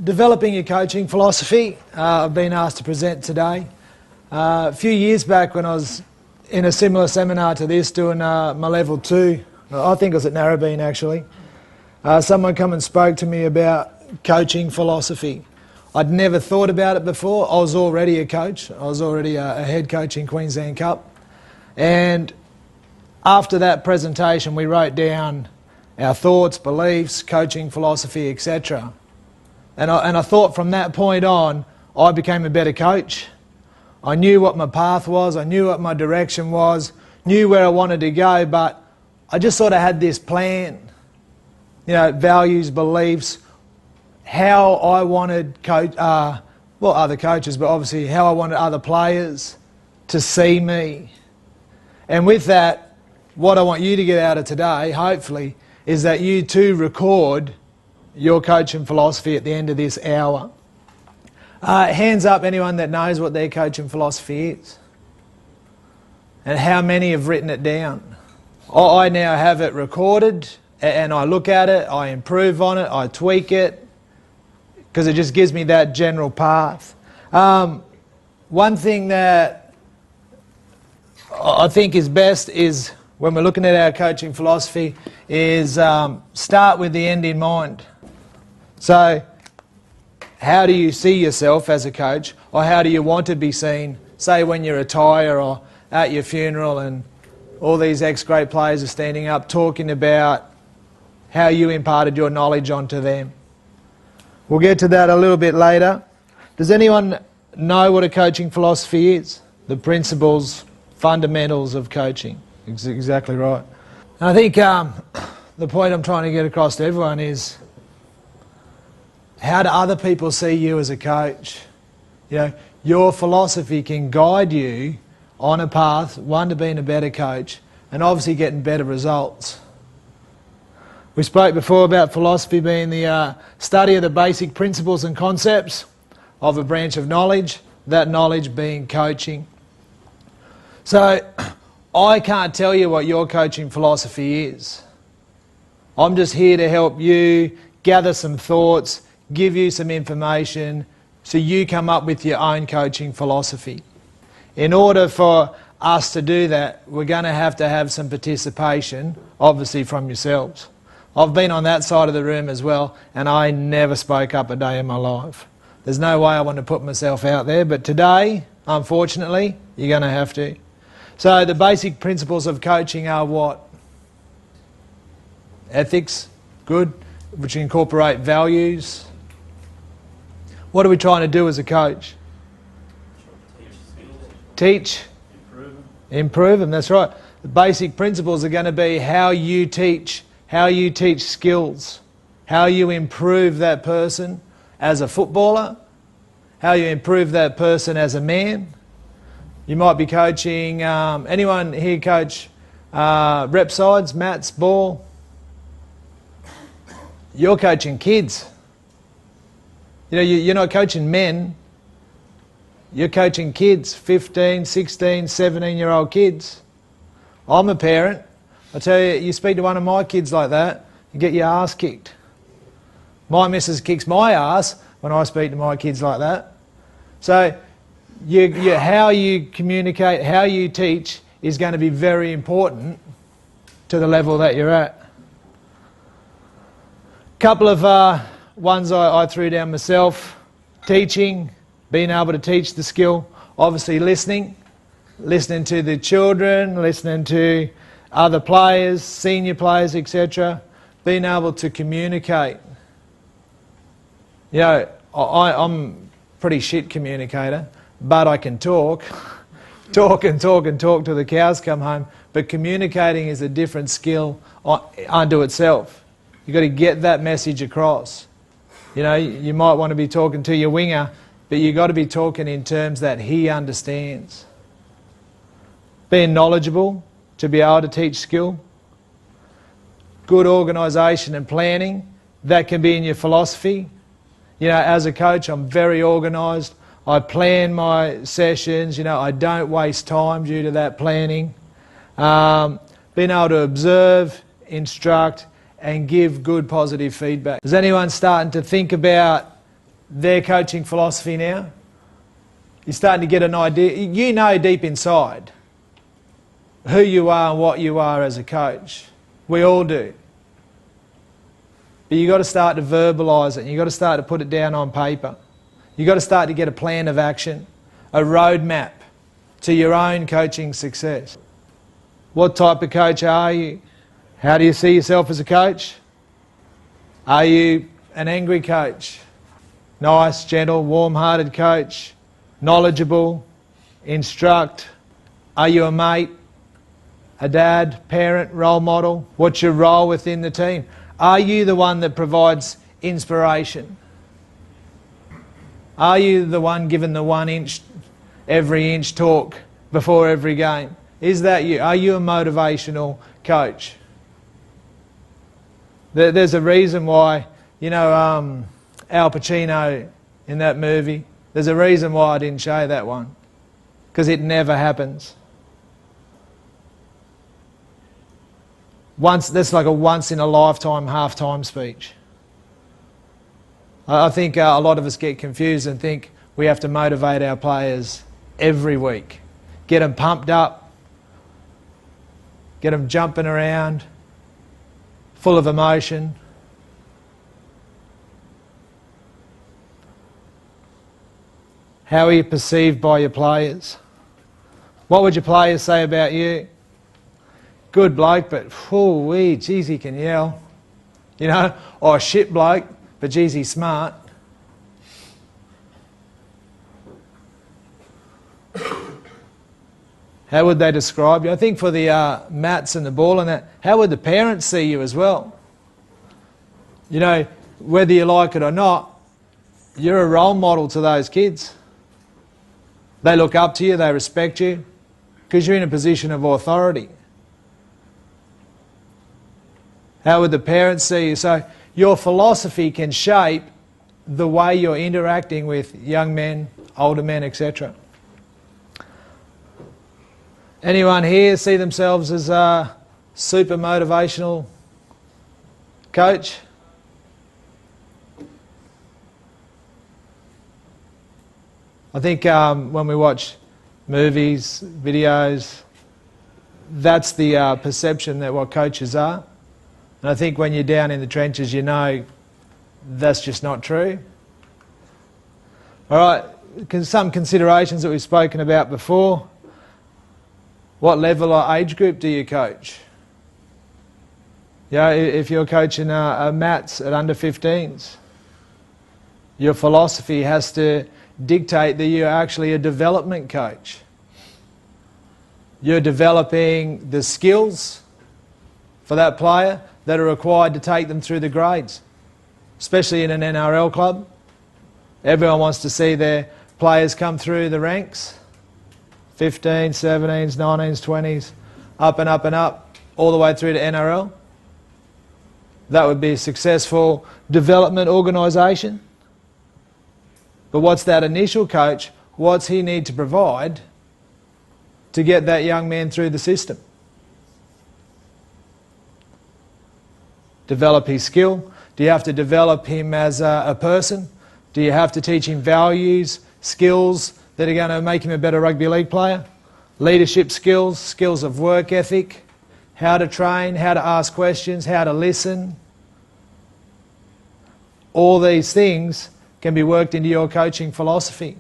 developing your coaching philosophy. I've been asked to present today. A few years back when I was in a similar seminar to this, doing my level 2, I think it was at Narrabeen actually, someone come and spoke to me about coaching philosophy. I'd never thought about it before. I was already a coach. I was already a head coach in Queensland Cup. And after that presentation, we wrote down our thoughts, beliefs, coaching philosophy, etc. And I thought from that point on, I became a better coach. I knew what my path was, I knew what my direction was, knew where I wanted to go, but I just sort of had this plan, you know, values, beliefs, how I wanted other coaches, but obviously how I wanted other players to see me. And with that, what I want you to get out of today, hopefully, is that you too record your coaching philosophy at the end of this hour. Hands up anyone that knows what their coaching philosophy is. And how many have written it down. I now have it recorded and I look at it, I improve on it, I tweak it, because it just gives me that general path. One thing that I think is best is, when we're looking at our coaching philosophy, is start with the end in mind. So, how do you see yourself as a coach, or how do you want to be seen, say when you retire or at your funeral and all these ex-great players are standing up talking about how you imparted your knowledge onto them. We'll get to that a little bit later. Does anyone know what a coaching philosophy is? The principles, fundamentals of coaching. Exactly right. And I think the point I'm trying to get across to everyone is, how do other people see you as a coach? You know, your philosophy can guide you on a path, one, to being a better coach, and obviously getting better results. We spoke before about philosophy being the study of the basic principles and concepts of a branch of knowledge, that knowledge being coaching. So, I can't tell you what your coaching philosophy is. I'm just here to help you gather some thoughts, give you some information, so you come up with your own coaching philosophy. In order for us to do that, we're going to have some participation, obviously from yourselves. I've been on that side of the room as well, and I never spoke up a day in my life. There's no way I want to put myself out there, but today, unfortunately, you're going to have to. So the basic principles of coaching are what? Ethics, good, which incorporate values. What are we trying to do as a coach? Teach. Improve them, that's right. The basic principles are going to be how you teach skills, how you improve that person as a footballer, how you improve that person as a man. You might be coaching, anyone here coach rep sides, mats, ball? You're coaching kids. You know, you're not coaching men. You're coaching kids, 15, 16, 17-year-old kids. I'm a parent. I tell you, you speak to one of my kids like that, you get your ass kicked. My missus kicks my ass when I speak to my kids like that. So, how you communicate, how you teach is going to be very important to the level that you're at. A couple of ones I threw down myself. Teaching, being able to teach the skill. Obviously listening to the children, listening to other players, senior players, etc. Being able to communicate. You know, I'm a pretty shit communicator, but I can talk. Talk and talk and talk till the cows come home. But communicating is a different skill unto itself. You've got to get that message across. You know, you might want to be talking to your winger, but you've got to be talking in terms that he understands. Being knowledgeable to be able to teach skill. Good organisation and planning, that can be in your philosophy. You know, as a coach, I'm very organised. I plan my sessions, you know, I don't waste time due to that planning. Being able to observe, instruct, and give good positive feedback. Is anyone starting to think about their coaching philosophy now? You're starting to get an idea. You know deep inside who you are and what you are as a coach. We all do. But you've got to start to verbalise it. You've got to start to put it down on paper. You've got to start to get a plan of action, a roadmap to your own coaching success. What type of coach are you? How do you see yourself as a coach? Are you an angry coach? Nice, gentle, warm-hearted coach? Knowledgeable? Instruct? Are you a mate? A dad, parent, role model? What's your role within the team? Are you the one that provides inspiration? Are you the one given the 1 inch, every inch talk before every game? Is that you? Are you a motivational coach? There's a reason why, you know, Al Pacino in that movie, there's a reason why I didn't show that one. Because it never happens. That's like a once-in-a-lifetime half-time speech. I think a lot of us get confused and think we have to motivate our players every week. Get them pumped up, get them jumping around, full of emotion. How are you perceived by your players? What would your players say about you? Good bloke, but whoo-wee, geez, he can yell. You know, or shit bloke, but geez, he's smart. How would they describe you? I think for the mats and the ball and that, how would the parents see you as well? You know, whether you like it or not, you're a role model to those kids. They look up to you, they respect you, because you're in a position of authority. How would the parents see you? So your philosophy can shape the way you're interacting with young men, older men, etc. Anyone here see themselves as a super motivational coach? I think when we watch movies, videos, that's the perception that what coaches are. And I think when you're down in the trenches, you know that's just not true. All right, some considerations that we've spoken about before. What level or age group do you coach? Yeah, if you're coaching mats at under 15s, your philosophy has to dictate that you're actually a development coach. You're developing the skills for that player that are required to take them through the grades, especially in an NRL club. Everyone wants to see their players come through the ranks, 15s, 17s, 19s, 20s, up and up and up, all the way through to NRL. That would be a successful development organisation. But what's that initial coach, what's he need to provide to get that young man through the system? Develop his skill? Do you have to develop him as a person? Do you have to teach him values, skills that are going to make him a better rugby league player? Leadership skills, skills of work ethic, how to train, how to ask questions, how to listen. All these things can be worked into your coaching philosophy.